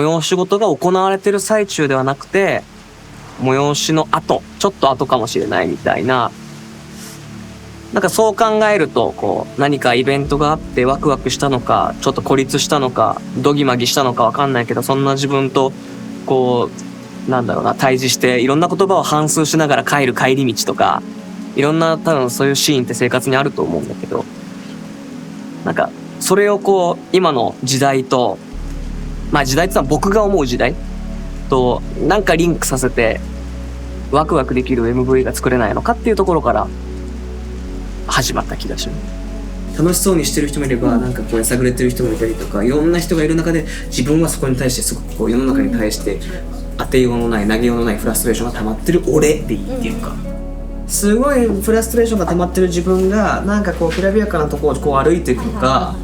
催し事が行われてる最中ではなくて、催しの後、ちょっと後かもしれないみたいな、なんかそう考えると、こう、何かイベントがあってワクワクしたのか、ちょっと孤立したのか、ドギマギしたのかわかんないけど、そんな自分と、こう、なんだろうな、対峙して、いろんな言葉を反芻しながら帰る帰り道とか、いろんな多分そういうシーンって生活にあると思うんだけど、なんか、それをこう、今の時代と、まあ時代ってのは僕が思う時代と、なんかリンクさせて、ワクワクできる MV が作れないのかっていうところから、始まった気がする。楽しそうにしてる人もいれば、なんかこうやさぐれてる人もいたりとか、いろんな人がいる中で自分はそこに対してすごくこう世の中に対して当てようのない投げようのないフラストレーションが溜まってる俺でいいっていうか、すごいフラストレーションが溜まってる自分がなんかこうきらびやかなところをこう歩いていくとか、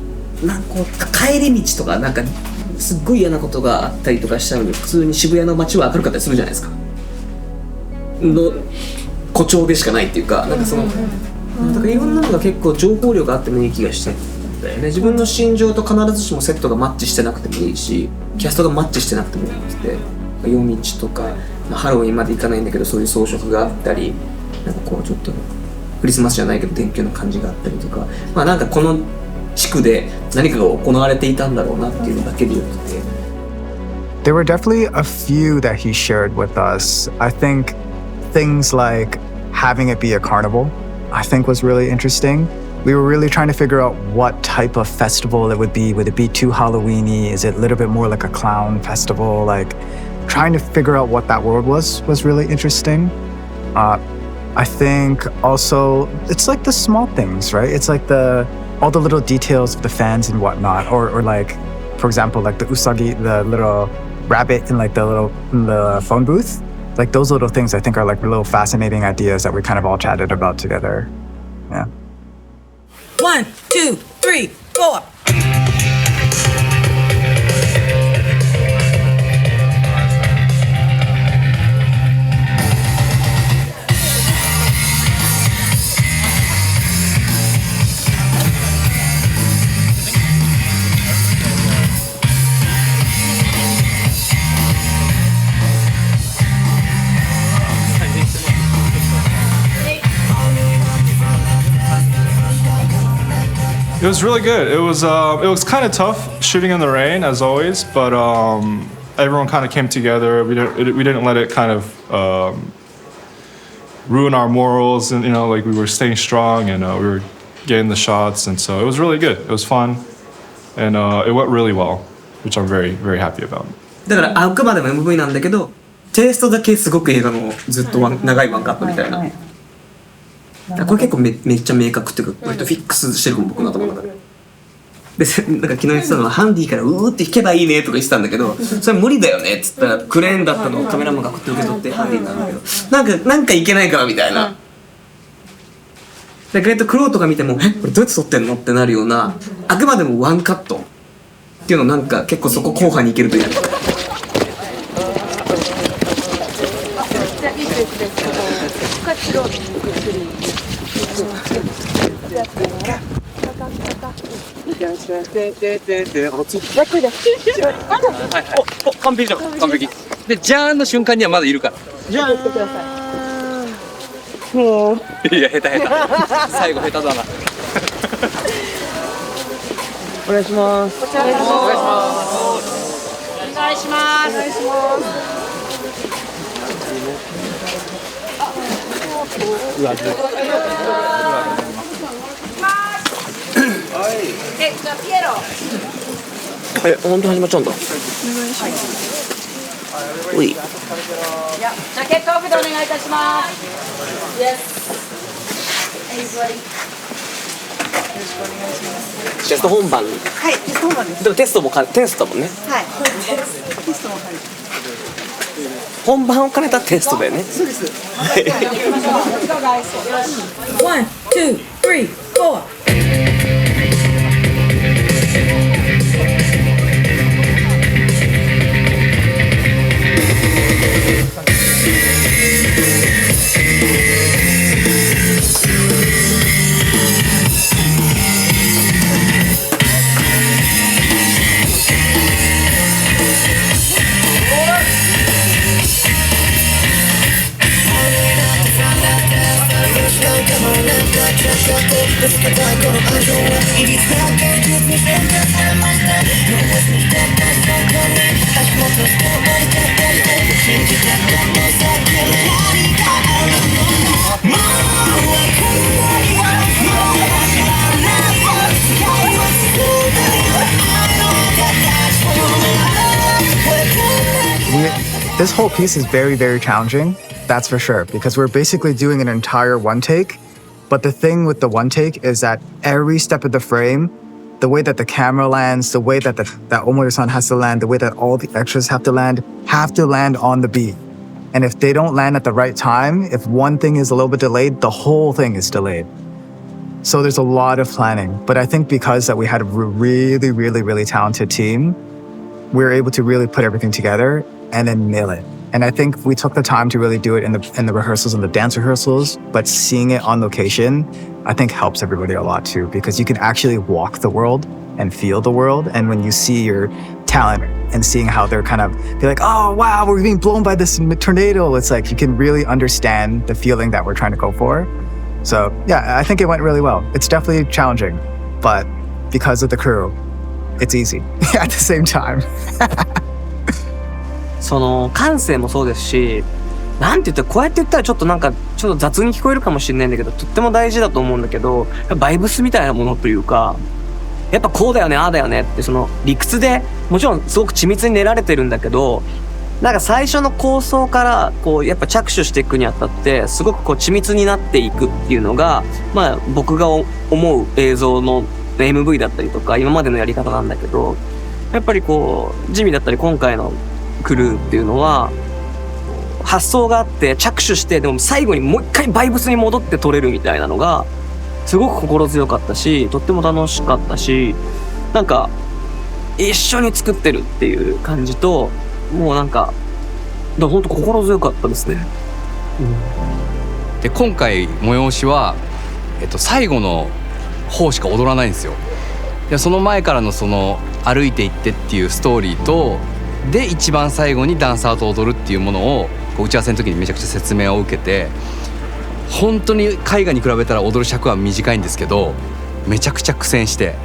なんかこう帰り道とかなんかすっごい嫌なことがあったりとかしたのに、普通に渋谷の街は明るかったりするじゃないですかの誇張でしかないっていうか、なんかそのだからいろんなのが結構情報量があってもいい気がしてだよね。自分の心情と必ずしもセットがマッチしてなくてもいいし、キャストがマッチしてなくてもいいって、夜道とか、ハロウィンまで行かないんだけどそういう装飾があったり、なんかこうちょっとクリスマスじゃないけど電球の感じがあったりとか、まあなんかこの地区で何かが行われていたんだろうなっていうのだけで言って。There were definitely a few that he shared with us. I think things like having it be a carnival, I think was really interesting. We were really trying to figure out what type of festival it would be. Would it be too Halloween-y? Is it a little bit more like a clown festival? Like trying to figure out what that world was really interesting. I think also it's like the small things, right? It's like all the little details of the fans and whatnot, or like, for example, like the usagi, the little rabbit in like the phone booth. Like those little things I think are like little fascinating ideas that we kind of all chatted about together. Yeah. 1, 2, 3, 4. It was really good. It was kind of tough shooting in the rain as always, but everyone kind of came together. We didn't let it kind of ruin our morals, and like we were staying strong and we were getting the shots, and so it was really good. It was fun, and it went really well, which I'm very very happy about. だからあくまでも MV なんだけど、テイストだけすごく映画のずっと長いワンカットみたいな。これ結構 めっちゃ明確っていうか割とフィックスしてるかも僕の頭の中で。でなんか昨日言ってたのはハンディからうーって弾けばいいねとか言ってたんだけど、それ無理だよねっつったらクレーンだったのをカメラマンがこうやって受け取ってハンディなんだけど、なんかいけないからみたいな。で意外とクローとか見てもこれどうやって撮ってんのってなるような、あくまでもワンカットっていうのなんか結構そこ後半にいけるといいな。完璧じゃん、完璧で、ジャーンの瞬間にはまだいるから。じゃあもういや、下手最後下手だな。お願いします。お願いします。じゃあピエロ。本当始まっちゃうんだ。おい。ジャケットオフでお願いいたします。Yes。テスト本番。はい、テスト本番です。でもテストだもんね。はい、テストも兼ねて。本番を兼ねたテストだよね。そうです。One, two, three, four. This whole piece is very, very challenging, that's for sure, because we're basically doing an entire one take. But the thing with the one take is that every step of the frame, the way that the camera lands, the way that that Omori-san has to land, the way that all the extras have to land on the beat. And if they don't land at the right time, if one thing is a little bit delayed, the whole thing is delayed. So there's a lot of planning. But I think because that we had a really, really, really talented team, we were able to really put everything together and then nail it. And I think we took the time to really do it in the rehearsals and the dance rehearsals, but seeing it on location, I think helps everybody a lot too, because you can actually walk the world and feel the world. And when you see your talent and seeing how they're kind of be like, oh, wow, we're being blown by this tornado. It's like, you can really understand the feeling that we're trying to go for. So yeah, I think it went really well. It's definitely challenging, but because of the crew, it's easy at the same time. その感性もそうですし、なんて言ったらこうやって言ったらちょっとなんかちょっと雑に聞こえるかもしれないんだけど、とっても大事だと思うんだけど、バイブスみたいなものというか、やっぱこうだよねああだよねって、その理屈でもちろんすごく緻密に練られてるんだけど、なんか最初の構想からこうやっぱ着手していくにあたってすごくこう緻密になっていくっていうのが、まあ僕が思う映像の MV だったりとか今までのやり方なんだけど、やっぱりこうジミーだったり今回のクルーっていうのは発想があって着手して、でも最後にもう一回バイブスに戻って撮れるみたいなのがすごく心強かったし、とっても楽しかったし、なんか一緒に作ってるっていう感じと、もうなんかほんと心強かったですね。で今回催しは、最後の方しか踊らないんですよ。でその前からのその歩いていってっていうストーリーとで一番最後にダンサーと踊るっていうものを打ち合わせの時にめちゃくちゃ説明を受けて、本当に絵画に比べたら踊る尺は短いんですけどめちゃくちゃ苦戦して、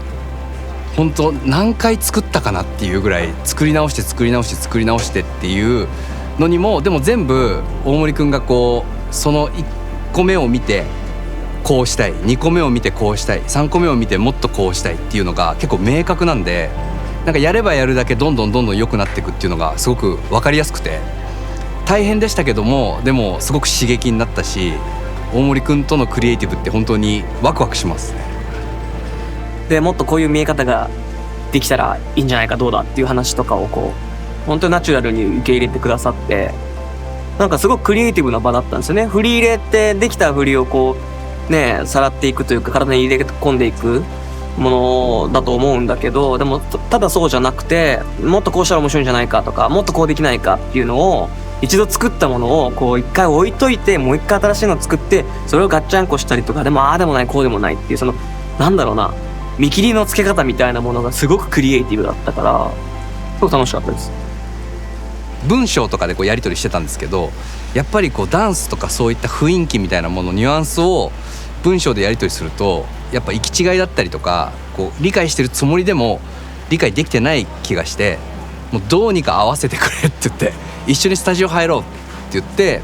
本当何回作ったかなっていうぐらい作り直して作り直して作り直してっていうのにも、でも全部大森くんがこうその1個目を見てこうしたい、2個目を見てこうしたい、3個目を見てもっとこうしたいっていうのが結構明確なんで、なんかやればやるだけどんどん良くなっていくっていうのがすごく分かりやすくて大変でしたけども、でもすごく刺激になったし、大森くんとのクリエイティブって本当にワクワクしますね。でもっとこういう見え方ができたらいいんじゃないかどうだっていう話とかをこう本当にナチュラルに受け入れてくださって、なんかすごくクリエイティブな場だったんですよね。振り入れってできた振りをこうねさらっていくというか体に入れ込んでいくものだと思うんだけど、でもただそうじゃなくてもっとこうしたら面白いんじゃないかとかもっとこうできないかっていうのを一度作ったものをこう一回置いといてもう一回新しいのを作ってそれをガッチャンコしたりとか、でもああでもないこうでもないっていうそのなんだろうな見切りの付け方みたいなものがすごくクリエイティブだったからすごく楽しかったです。文章とかでこうやり取りしてたんですけど、やっぱりこうダンスとかそういった雰囲気みたいなものニュアンスを文章でやり取りするとやっぱ行き違いだったりとかこう理解してるつもりでも理解できてない気がして、もうどうにか合わせてくれって言って一緒にスタジオ入ろうって言って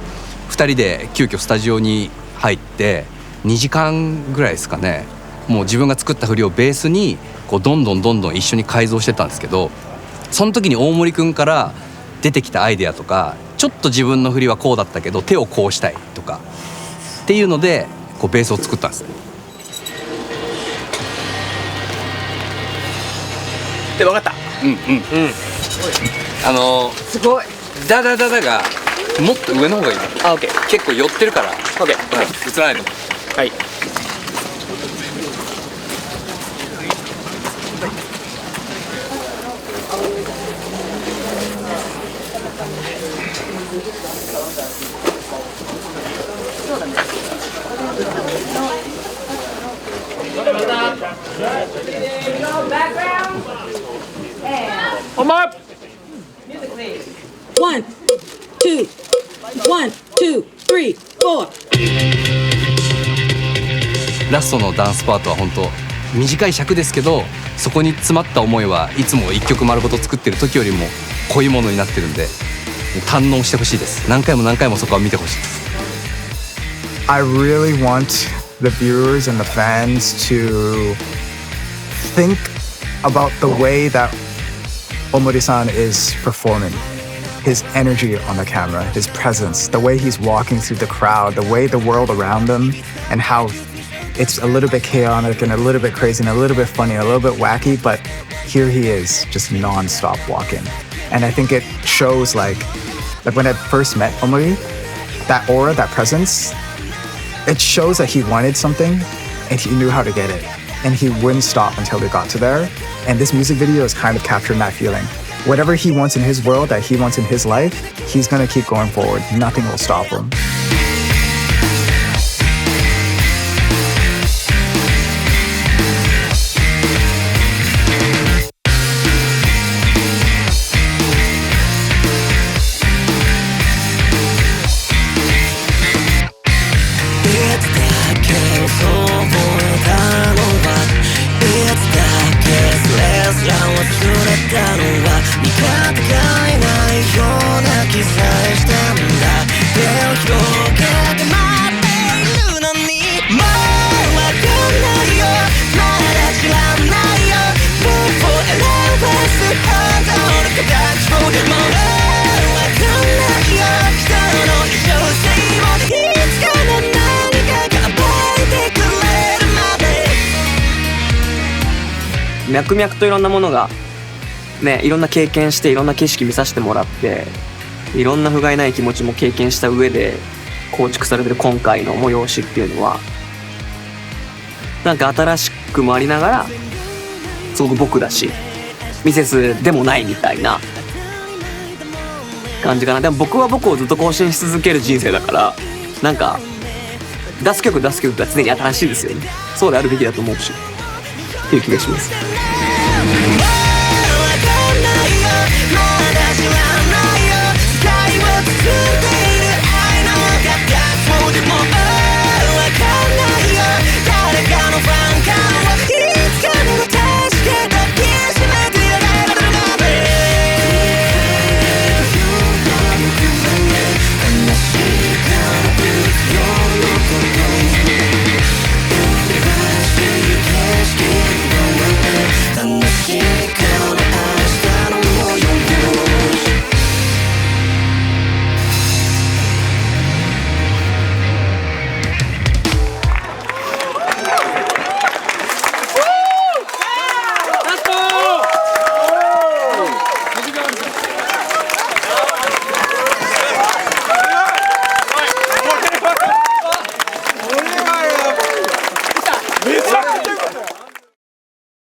2人で急遽スタジオに入って2時間ぐらいですかね、もう自分が作った振りをベースにこうどんどん一緒に改造してたんですけど、その時に大森くんから出てきたアイデアとか、ちょっと自分の振りはこうだったけど手をこうしたいとかっていうのでこうベースを作ったんですね。で分かった。すごいダがもっと上の方がいい。あ、オッケー。結構寄ってるから。オッケー。映らないと思う。はい。One, two, 3, 4. ラストのダンスパートは本当短い尺ですけど、そこに詰まった思いはいつも1曲丸ごと作ってる時よりも濃いものになってるんで、堪能してほしいです。何回も何回もそこは見てほしいです。 I really want the viewers and the fans to think about the way that Omori-san is performing. His energy on the camera, his presence, the way he's walking through the crowd, the way the world around him, and how it's a little bit chaotic and a little bit crazy and a little bit funny, a little bit wacky, but here he is just non-stop walking. And I think it shows like when I first met Omori, that aura, that presence, it shows that he wanted something and he knew how to get it. And he wouldn't stop until he got to there. And this music video is kind of capturing that feeling. Whatever he wants in his world, that he wants in his life, he's gonna keep going forward. Nothing will stop him.脈々といろんなものがね、いろんな経験していろんな景色見させてもらって、いろんな不甲斐ない気持ちも経験した上で構築されてる今回の催しっていうのは、なんか新しくもありながらすごく僕だしミセスでもないみたいな感じかな。でも僕は僕をずっと更新し続ける人生だから、なんか出す曲が常に新しいですよね。そうであるべきだと思うしっていう気がします。